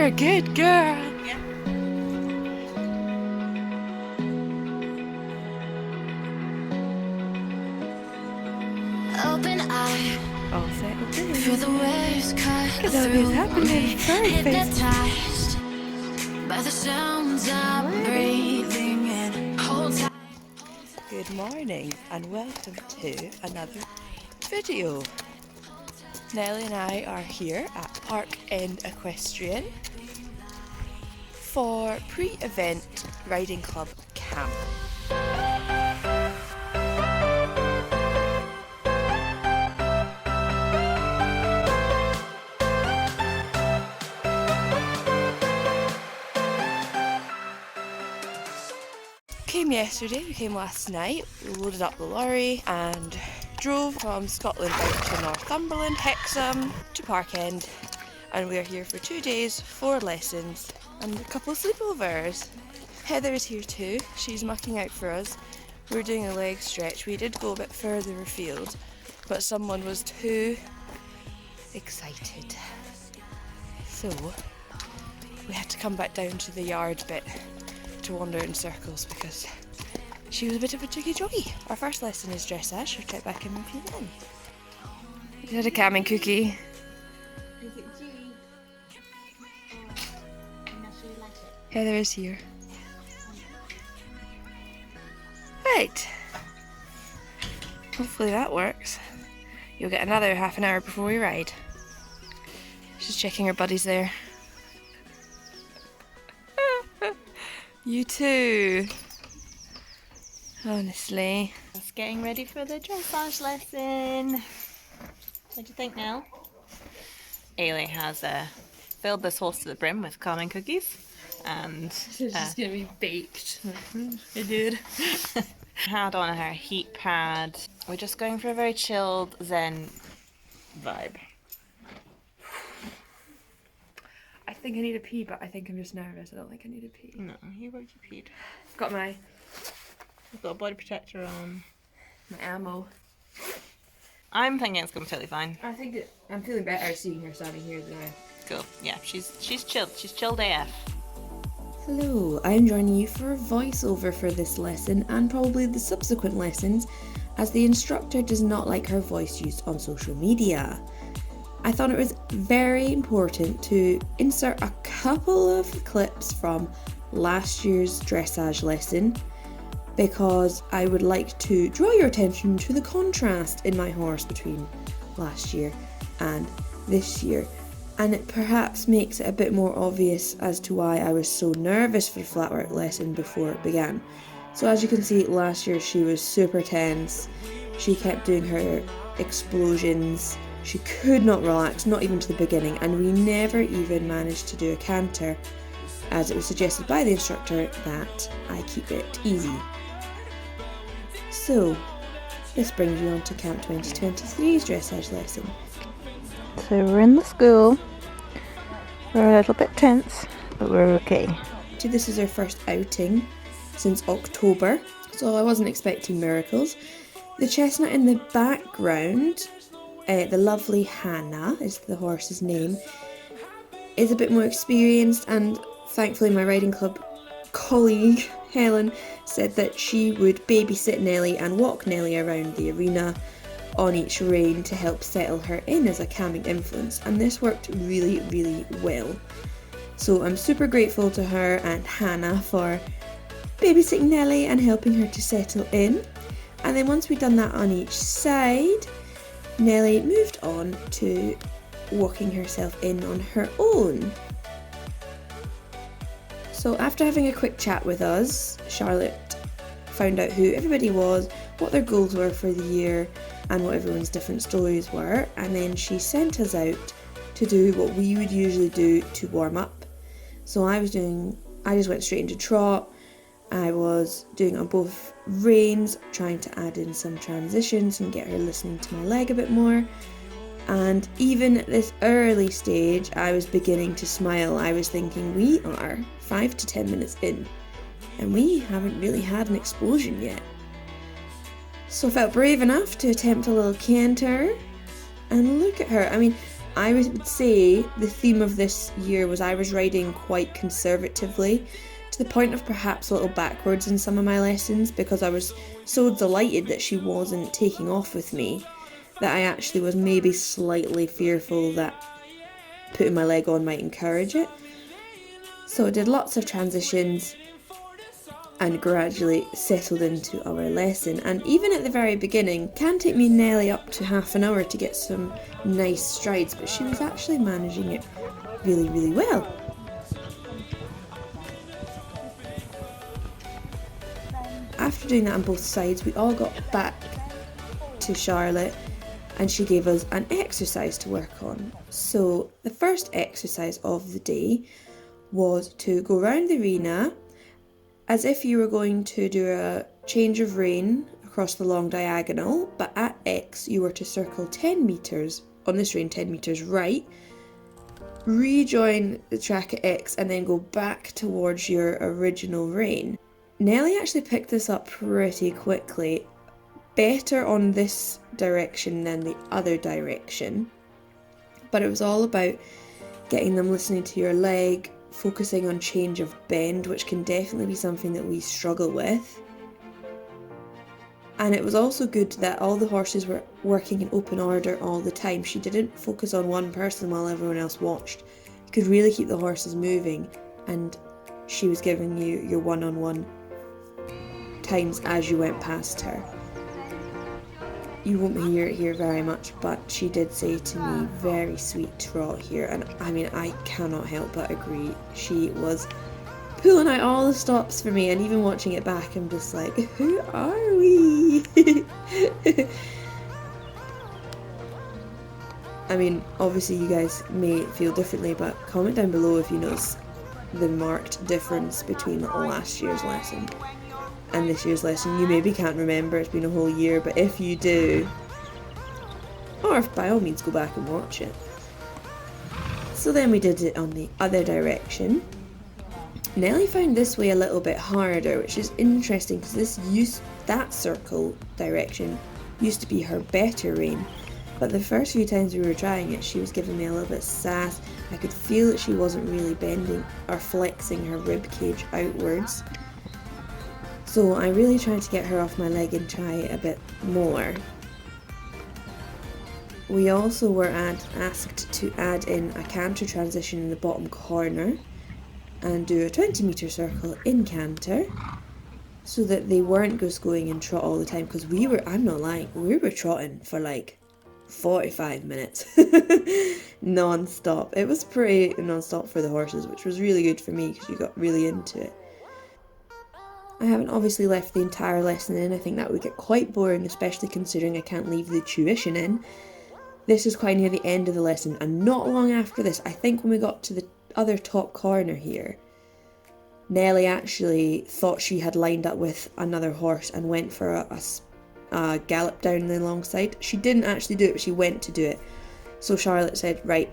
You're a good girl. Yeah. Open eye, All settled in. feel the waves cut Look at all this happening. Very fast. hypnotized by the sounds I'm breathing in. Hold tight. Good morning and welcome to another video. Nellie and I are here at Park End Equestrian for pre-event riding club camp. Came yesterday, we came last night, we loaded up the lorry and drove from Scotland out to Northumberland, Hexham to Park End, and we're here for 2 days, 4 lessons and a couple of sleepovers. Heather is here too, she's mucking out for us. We're doing a leg stretch. We did go a bit further afield, but someone was too excited. So we had to come back down to the yard bit to wander in circles because she was a bit of a jiggy joggy. Our first lesson is dressage. I'll check back in with you then. We had a camming cookie. Heather is here. Right. Hopefully that works. You'll get another half an hour before we ride. She's checking her buddies there. You too. Honestly. Just getting ready for the dressage lesson. What do you think now? Ailey has filled this horse to the brim with calming cookies. And So she's gonna be baked. I did. Had on her heat pad. We're just going for a very chilled Zen vibe. I think I need a pee, but I think I'm just nervous. I don't think I need a pee. No, you already peed. I've got my We've got a body protector on. ammo. I'm thinking it's going to be totally fine. I think I'm feeling better seeing her standing here than I. Cool. Yeah, she's chilled. She's chilled AF. Hello, I'm joining you for a voiceover for this lesson and probably the subsequent lessons, as the instructor does not like her voice used on social media. I thought it was very important to insert a couple of clips from last year's dressage lesson because I would like to draw your attention to the contrast in my horse between last year and this year. And it perhaps makes it a bit more obvious as to why I was so nervous for the flatwork lesson before it began. So as you can see, last year she was super tense. She kept doing her explosions. She could not relax, not even to the beginning, and we never even managed to do a canter, as it was suggested by the instructor that I keep it easy. So, this brings you on to Camp 2023's dressage lesson. So we're in the school. We're a little bit tense, but we're okay. This is our first outing since October, so I wasn't expecting miracles. The chestnut in the background, the lovely Hannah is the horse's name, is a bit more experienced, and thankfully my riding club colleague Helen said that she would babysit Nellie and walk Nellie around the arena on each rein to help settle her in as a calming influence, and this worked really, really well. So I'm super grateful to her and Hannah for babysitting Nellie and helping her to settle in. And then once we'd done that on each side, Nellie moved on to walking herself in on her own. So after having a quick chat with us, Charlotte found out who everybody was, what their goals were for the year, and what everyone's different stories were, and then she sent us out to do what we would usually do to warm up. So I just went straight into trot. I was doing it on both reins, trying to add in some transitions and get her listening to my leg a bit more. And even at this early stage, I was beginning to smile. I was thinking, we are 5 to 10 minutes in, and we haven't really had an explosion yet. So I felt brave enough to attempt a little canter, and look at her. I mean, I would say the theme of this year was I was riding quite conservatively, to the point of perhaps a little backwards in some of my lessons, because I was so delighted that she wasn't taking off with me that I actually was maybe slightly fearful that putting my leg on might encourage it. So I did lots of transitions and gradually settled into our lesson, and even at the very beginning can take me nearly up to half an hour to get some nice strides, but she was actually managing it really well. After doing that on both sides, we all got back to Charlotte and she gave us an exercise to work on. So the first exercise of the day was to go around the arena as if you were going to do a change of rein across the long diagonal, but at X you were to circle 10 metres, on this rein 10 metres right, rejoin the track at X and then go back towards your original rein. Nelly actually picked this up pretty quickly, better on this direction than the other direction, but it was all about getting them listening to your leg, focusing on change of bend, which can definitely be something that we struggle with. And it was also good that all the horses were working in open order all the time. She didn't focus on one person while everyone else watched. You could really keep the horses moving, and she was giving you your one-on-one times as you went past her. You won't hear it here very much, but she did say to me, very sweet trot here, and I mean, I cannot help but agree. She was pulling out all the stops for me, and even watching it back, I'm just like, who are we? I mean, obviously you guys may feel differently, but comment down below if you notice the marked difference between last year's lesson and this year's lesson. You maybe can't remember, it's been a whole year, but if you do, or if by all means go back and watch it. So then we did it on the other direction. Nelly found this way a little bit harder, which is interesting because that circle direction used to be her better rein, but the first few times we were trying it, she was giving me a little bit of sass. I could feel that she wasn't really bending or flexing her rib cage outwards. So I really tried to get her off my leg and try it a bit more. We also were asked to add in a canter transition in the bottom corner and do a 20-metre circle in canter, so that they weren't just going in trot all the time, because I'm not lying, we were trotting for like 45 minutes non-stop. It was pretty non-stop for the horses, which was really good for me because you got really into it. I haven't obviously left the entire lesson in. I think that would get quite boring, especially considering I can't leave the tuition in. This is quite near the end of the lesson, and not long after this, I think when we got to the other top corner here, Nelly actually thought she had lined up with another horse and went for a gallop down the long side. She didn't actually do it, but she went to do it. So Charlotte said, right,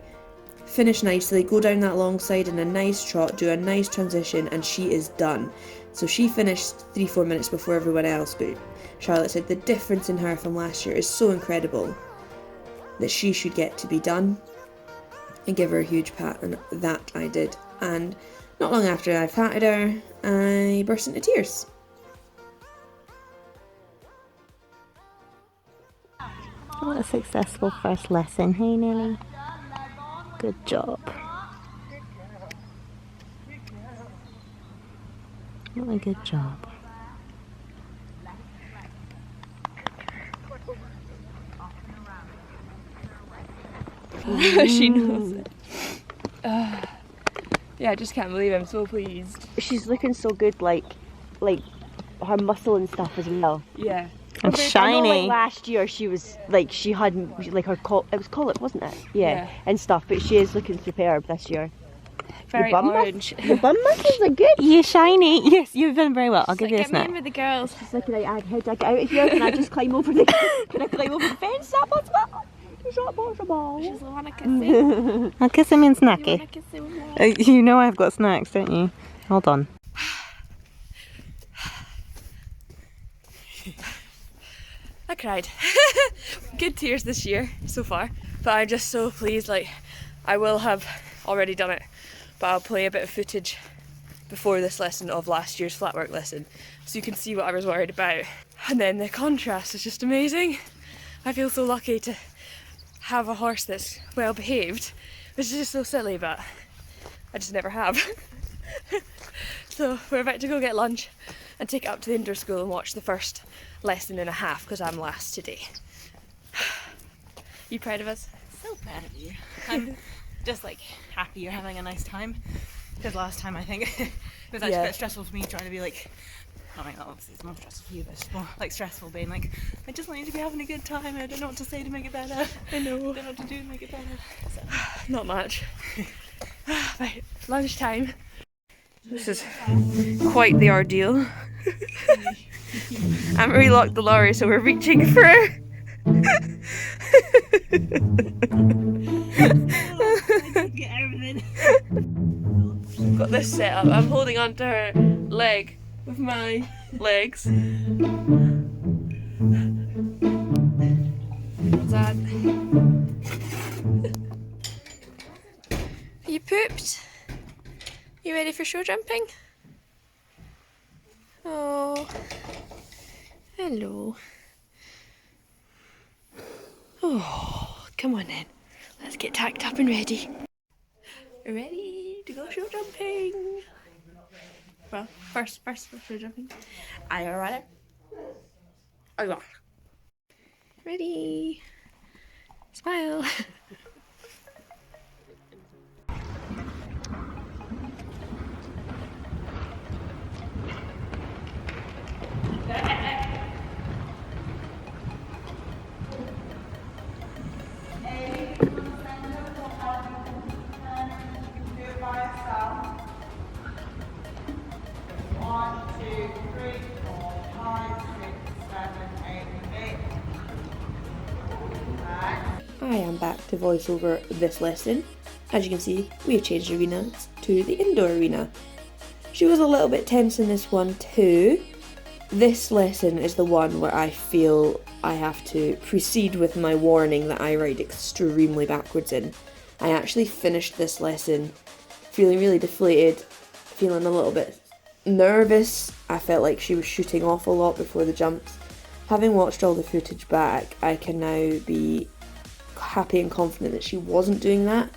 finish nicely, go down that long side in a nice trot, do a nice transition, and she is done. So she finished 3-4 minutes before everyone else, but Charlotte said the difference in her from last year is so incredible that she should get to be done, and give her a huge pat, and that I did. And not long after I patted her, I burst into tears. What a successful first lesson, hey Nelly? Good job. What a good job. She knows it. Yeah, I just can't believe I'm so pleased. She's looking so good, like her muscle and stuff as well. Yeah. And I know, shiny. like last year she was like, she had like her it was collet, wasn't it? Yeah, and stuff. But she is looking superb this year. Very Your bum orange. Your bum muscles are good. You shiny. Yes, you've done very well. I'll give you a Get me snack. in with the girls. She's like, right, how do I get out of here? Can I just climb over the? Can I climb over the fence? Is that possible? Is that possible? She's want to kiss you. I'll kiss him in snacky. Want to kiss you? You know I've got snacks, don't you? Hold on. I cried. Good tears this year so far. But I'm just so pleased, like, I will have already done it, but I'll play a bit of footage before this lesson of last year's flatwork lesson, so you can see what I was worried about. And then the contrast is just amazing. I feel so lucky to have a horse that's well behaved, which is just so silly, but I just never have. So we're about to go get lunch and take it up to the indoor school and watch the first lesson and a half, because I'm last today. You proud of us? So proud of you. I'm just like happy you're having a nice time, because last time I think it was actually a bit stressful for me trying to be like, I mean obviously it's more stressful for you, but it's more like stressful being like, I just want you to be having a good time, I don't know what to say to make it better. I know. I don't know what to do to make it better. So. Not much. Right, lunchtime. This is quite the ordeal. I haven't relocked the lorry, so we're reaching for I did get everything. got this set up. I'm holding onto her leg with my legs. What's that? You pooped? You ready for show jumping? Oh, hello. Oh, come on then. Let's get tacked up and ready. Ready to go show jumping. Well, first show jumping. Are you ready? Are you ready? Smile. I am back to voice over this lesson. As you can see, we have changed arenas to the indoor arena. She was a little bit tense in this one too. This lesson is the one where I feel I have to proceed with my warning that I ride extremely backwards in. I actually finished this lesson feeling really deflated, feeling a little bit nervous. I felt like she was shooting off a lot before the jumps. Having watched all the footage back, I can now be happy and confident that she wasn't doing that.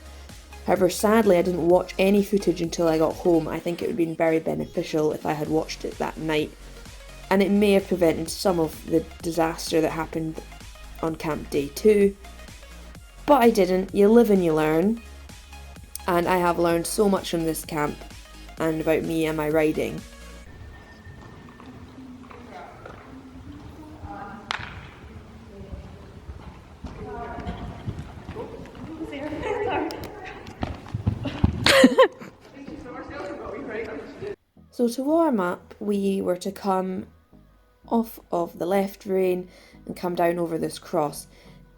However, sadly, I didn't watch any footage until I got home. I think it would have been very beneficial if I had watched it that night, and it may have prevented some of the disaster that happened on camp day 2. But I didn't. You live and you learn, and I have learned so much from this camp and about me and my riding. So to warm up, we were to come off of the left rein and come down over this cross.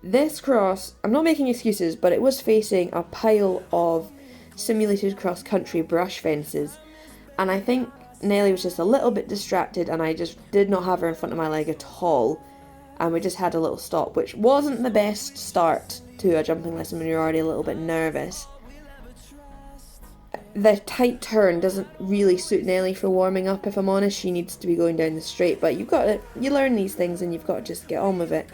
This cross, I'm not making excuses, but it was facing a pile of simulated cross-country brush fences, and I think Nellie was just a little bit distracted and I just did not have her in front of my leg at all, and we just had a little stop, which wasn't the best start to a jumping lesson when you're already a little bit nervous. The tight turn doesn't really suit Nellie for warming up, if I'm honest. She needs to be going down the straight, but you learn these things and you've got to just get on with it.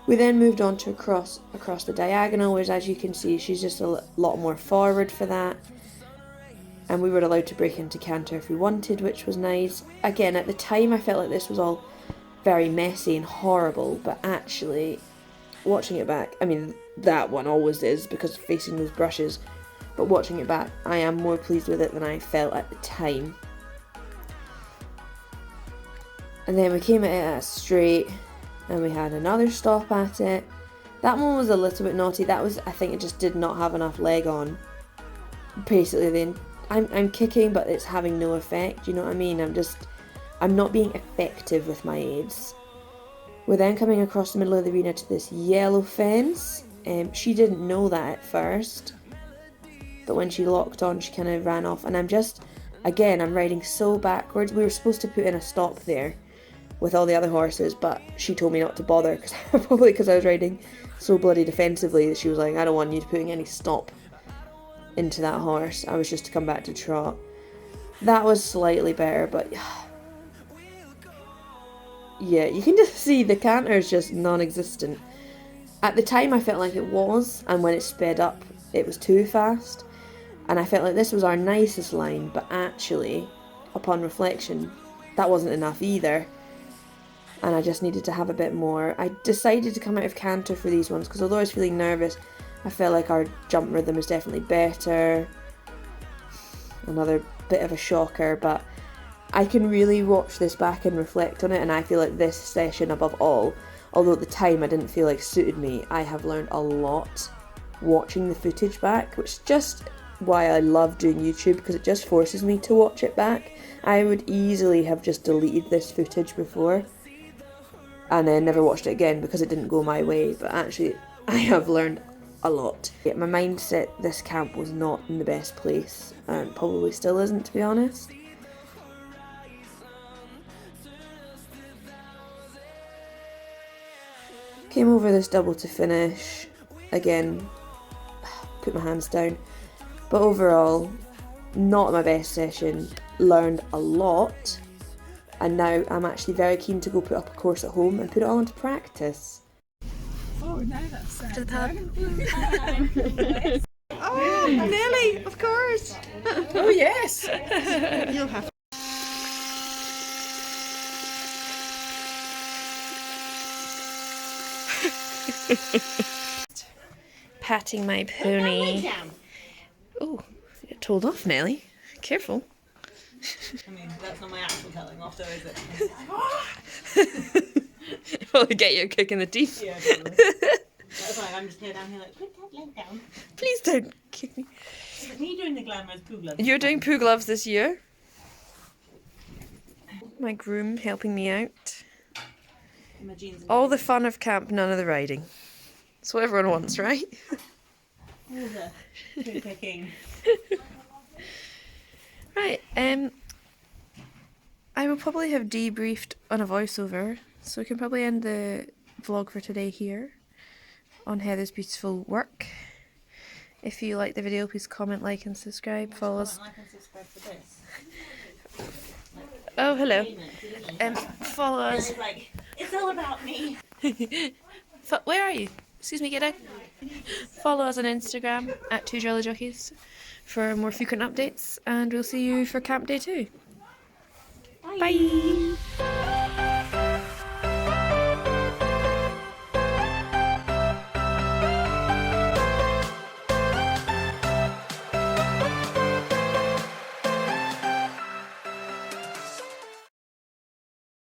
We then moved on to across the diagonal, which, as you can see, she's just a lot more forward for that. And we were allowed to break into canter if we wanted, which was nice. Again, at the time I felt like this was all very messy and horrible, but actually, watching it back, I mean, that one always is because of facing those brushes. But watching it back, I am more pleased with it than I felt at the time. And then we came at it at a straight, and we had another stop at it. That one was a little bit naughty. That was, I think it just did not have enough leg on. Basically, then I'm kicking, but it's having no effect. You know what I mean? I'm not being effective with my aids. We're then coming across the middle of the arena to this yellow fence. She didn't know that at first, but when she locked on, she kind of ran off, and I'm riding so backwards. We were supposed to put in a stop there, with all the other horses, but she told me not to bother, cause, probably because I was riding so bloody defensively that she was like, I don't want you putting any stop into that horse. I was just to come back to trot. That was slightly better, but yeah, you can just see the canter is just non-existent. At the time I felt like it was, and when it sped up it was too fast, and I felt like this was our nicest line, but actually upon reflection that wasn't enough either, and I just needed to have a bit more. I decided to come out of canter for these ones because although I was feeling nervous, I felt like our jump rhythm is definitely better. Another bit of a shocker, but I can really watch this back and reflect on it, and I feel like this session above all, although at the time I didn't feel like suited me, I have learned a lot watching the footage back, which is just why I love doing YouTube, because it just forces me to watch it back. I would easily have just deleted this footage before and then never watched it again because it didn't go my way, but actually I have learned a lot. Yeah, my mindset this camp was not in the best place, and probably still isn't, to be honest. Came over this double to finish, again, put my hands down, but overall, not my best session, learned a lot, and now I'm actually very keen to go put up a course at home and put it all into practice. Oh, now that's To the pub. Oh, Nelly, of course. Oh yes. You'll have. Patting my pony. Oh, get told off, Nelly. Careful. I mean, that's not my actual telling off, though, is it? Will get you a kick in the teeth. Yeah, totally. That's like I'm just here down here like, put that leg down. Please don't kick me. It's like me doing the glamorous poo gloves. You're doing poo gloves this year. My groom helping me out. My jeans. All the fun of camp, none of the riding. That's what everyone wants, right? All the poo picking. Right, I will probably have debriefed on a voiceover, so we can probably end the vlog for today here on Heather's beautiful work. If you like the video, please comment, like and subscribe. Follow us. Like and subscribe for this. Oh, hello. Follow us. It's like, it's all about me. Where are you? Excuse me, get out. Follow us on Instagram at TwoJollyJockeys for more frequent updates, and we'll see you for camp day 2. Bye.